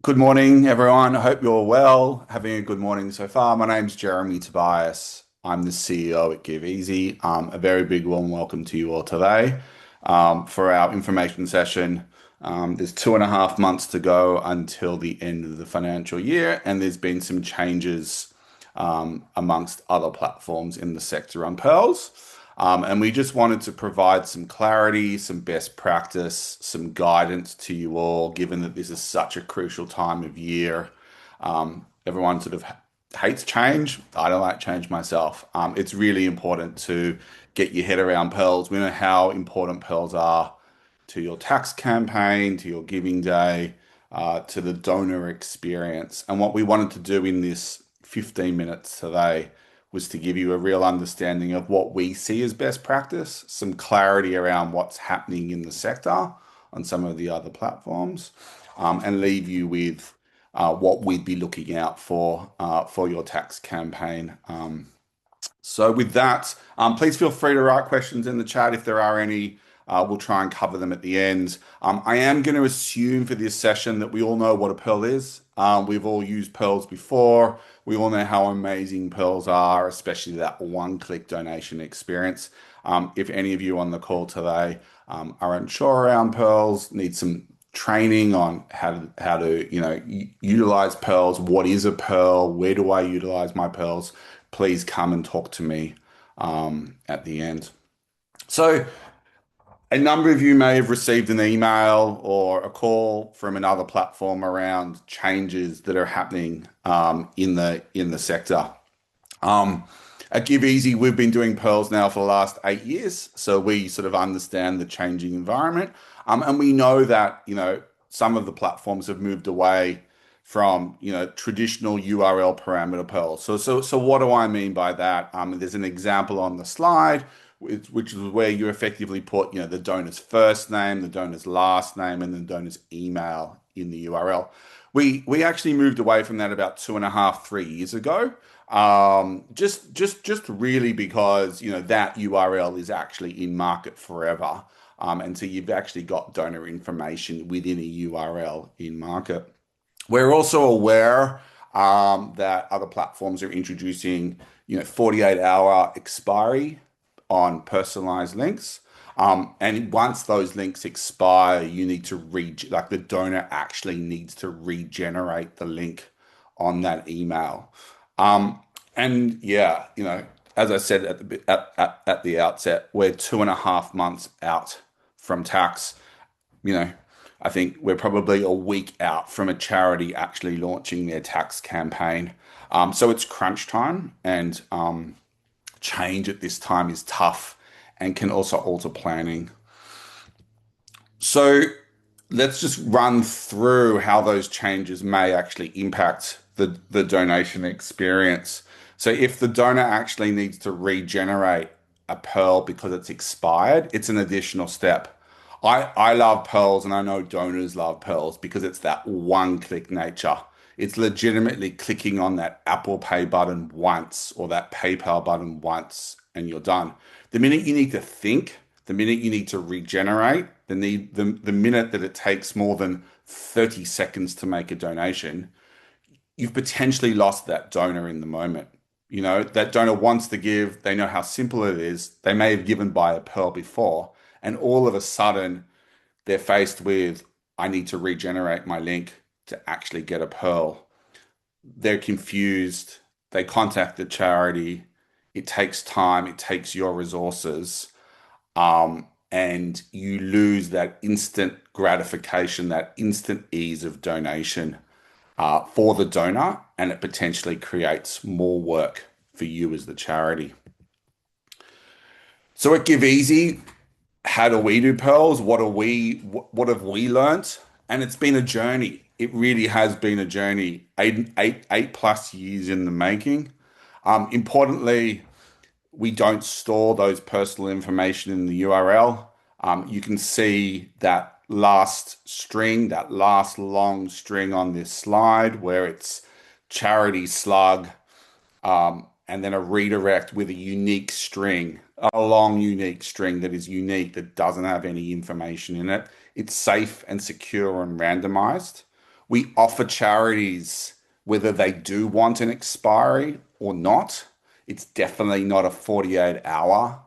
Good morning, everyone. I hope you're well, having a good morning so far. My name's Jeremy Tobias. I'm the CEO at Give Easy. A very big warm welcome to you all today for our information session. There's 2.5 months to go until the end of the financial year, and there's been some changes amongst other platforms in the sector on Pearls. And we just wanted to provide some clarity, some best practice, some guidance to you all, given that this is such a crucial time of year. Everyone sort of hates change. I don't like change myself. It's really important to get your head around Pearls. We know how important Pearls are to your tax campaign, to your giving day, to the donor experience. And what we wanted to do in this 15 minutes today was to give you a real understanding of what we see as best practice, some clarity around what's happening in the sector on some of the other platforms, and leave you with what we'd be looking out for your tax campaign. So with that, please feel free to write questions in the chat if there are any. We'll try and cover them at the end. I am going to assume for this session that we all know what a Pearl is. We've all used Pearls before. We all know how amazing Pearls are, especially that one-click donation experience. If any of you on the call today are unsure around Pearls, need some training on how to utilize Pearls, what is a Pearl, where do I utilize my Pearls, please come and talk to me at the end. So a number of you may have received an email or a call from another platform around changes that are happening in the sector. At Give Easy, we've been doing Pearls now for the last 8 years, so we sort of understand the changing environment, and we know that some of the platforms have moved away from traditional URL parameter Pearls. So what do I mean by that? There's an example on the slide, which is where you effectively put, the donor's first name, the donor's last name, and the donor's email in the URL. We actually moved away from that about 2.5, 3 years ago. Just really because, that URL is actually in market forever. And so you've actually got donor information within a URL in market. We're also aware that other platforms are introducing, 48-hour expiry on personalized links. And once those links expire, you need to the donor actually needs to regenerate the link on that email. And yeah, as I said at the outset, we're 2.5 months out from tax. I think we're probably a week out from a charity actually launching their tax campaign. So it's crunch time, and change at this time is tough and can also alter planning. So let's just run through how those changes may actually impact the donation experience. So if the donor actually needs to regenerate a Pearl because it's expired, it's an additional step. I love Pearls, and I know donors love Pearls because it's that one-click nature. It's legitimately clicking on that Apple Pay button once or that PayPal button once, and you're done. The minute you need to think, the minute you need to regenerate, the minute that it takes more than 30 seconds to make a donation, you've potentially lost that donor in the moment. That donor wants to give, they know how simple it is. They may have given by a Pearl before, and all of a sudden they're faced with, I need to regenerate my link to actually get a Pearl. They're confused. They contact the charity. It takes time. It takes your resources. And you lose that instant gratification, that instant ease of donation for the donor, and it potentially creates more work for you as the charity. So at Give Easy, how do we do Pearls? What have we learnt? And it's been a journey. It really has been a journey. 8+ years in the making. Importantly, we don't store those personal information in the URL. You can see that last string, that last long string on this slide where it's charity slug, and then a redirect with a unique string, a long unique string that is unique, that doesn't have any information in it. It's safe and secure and randomized. We offer charities whether they do want an expiry or not. It's definitely not a 48-hour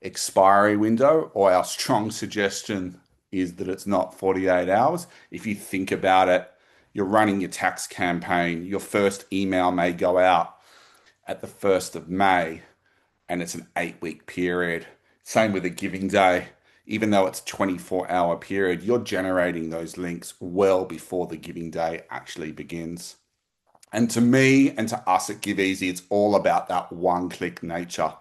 expiry window, or our strong suggestion is that it's not 48 hours. If you think about it, you're running your tax campaign, your first email may go out at the 1st of May, and it's an 8-week period. Same with a giving day. Even though it's a 24-hour period, you're generating those links well before the giving day actually begins. And to me and to us at GiveEasy, it's all about that one-click nature.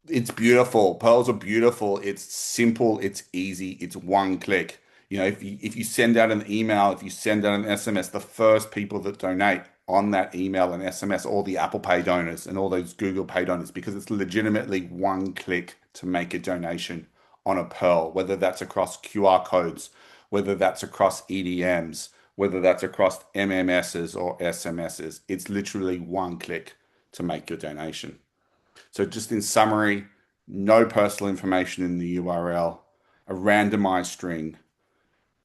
It's beautiful. Pearls are beautiful. It's simple. It's easy. It's one click. If you send out an email, if you send out an SMS, the first people that donate on that email and SMS, all the Apple Pay donors and all those Google Pay donors, because it's legitimately one click to make a donation on a Pearl, whether that's across QR codes, whether that's across EDMs, whether that's across MMSs or SMSs. It's literally one click to make your donation. So just in summary, no personal information in the URL, a randomized string.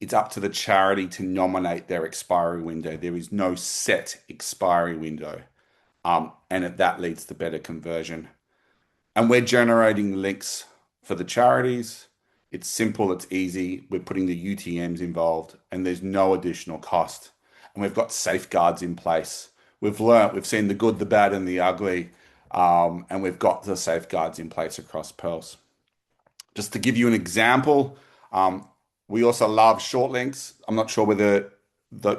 It's up to the charity to nominate their expiry window. There is no set expiry window. And that leads to better conversion. And we're generating links for the charities. It's simple, it's easy. We're putting the UTMs involved, and there's no additional cost. And we've got safeguards in place. We've seen the good, the bad, and the ugly. And we've got the safeguards in place across Pearls. Just to give you an example, we also love short links. I'm not sure whether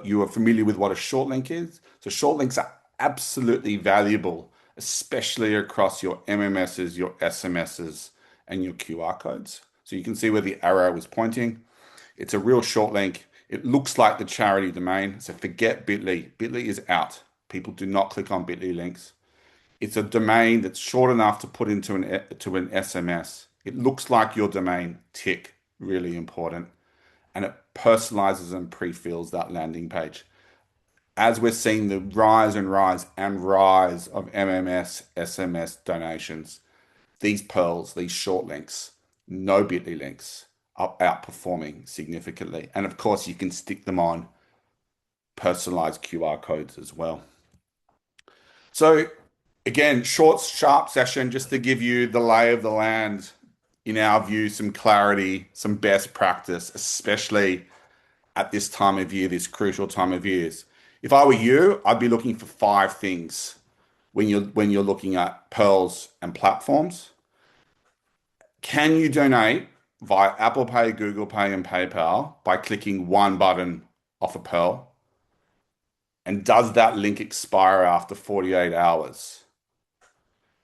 you are familiar with what a short link is. So short links are absolutely valuable, especially across your MMSs, your SMSs, and your QR codes. So you can see where the arrow is pointing. It's a real short link. It looks like the charity domain. So forget Bitly. Bitly is out. People do not click on Bitly links. It's a domain that's short enough to put into an SMS. It looks like your domain, tick, really important. And it personalizes and pre-fills that landing page. As we're seeing the rise and rise and rise of MMS, SMS donations, these pearls, these short links, no Bitly links, are outperforming significantly. And of course, you can stick them on personalized QR codes as well. So again, short, sharp session just to give you the lay of the land, in our view, some clarity, some best practice, especially at this time of year, this crucial time of years. If I were you, I'd be looking for 5 things when you're looking at pearls and platforms. Can you donate via Apple Pay, Google Pay, and PayPal by clicking one button off a pearl? And does that link expire after 48 hours?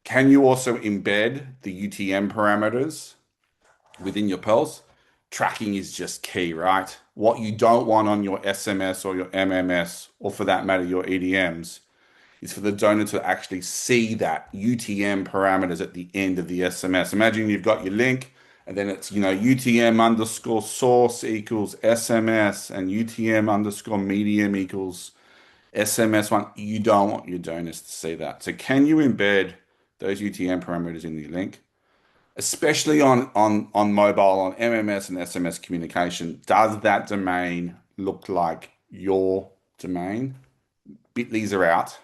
Can you also embed the UTM parameters within your pearls? Tracking is just key, right? What you don't want on your SMS or your MMS, or for that matter, your EDMs, is for the donor to actually see that UTM parameters at the end of the SMS. Imagine you've got your link, and then it's, UTM underscore source equals SMS, and UTM underscore medium equals SMS one. You don't want your donors to see that. So can you embed those UTM parameters in the link? Especially on mobile, on MMS and SMS communication, does that domain look like your domain? Bitly's are out.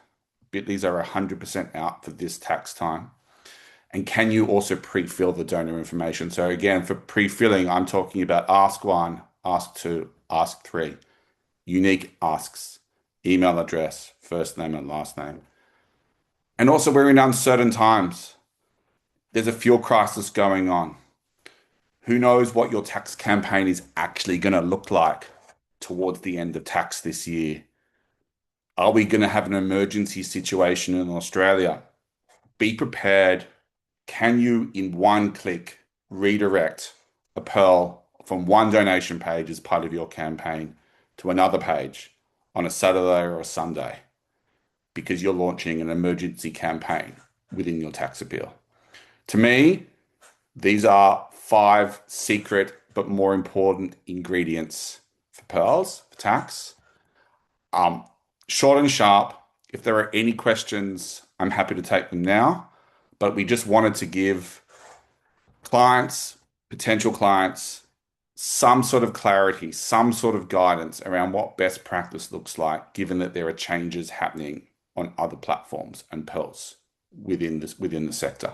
Bitly's are 100% out for this tax time. And can you also pre-fill the donor information? So again, for pre-filling, I'm talking about ask 1, ask 2, ask 3. Unique asks, email address, first name and last name. And also, we're in uncertain times. There's a fuel crisis going on. Who knows what your tax campaign is actually going to look like towards the end of tax this year? Are we going to have an emergency situation in Australia? Be prepared. Can you, in one click, redirect a pearl from one donation page as part of your campaign to another page on a Saturday or a Sunday, because you're launching an emergency campaign within your tax appeal? To me, these are 5 secret but more important ingredients for pearls, for tax. Short and sharp. If there are any questions, I'm happy to take them now. But we just wanted to give clients, potential clients, some sort of clarity, some sort of guidance around what best practice looks like, given that there are changes happening on other platforms and pearls within the sector.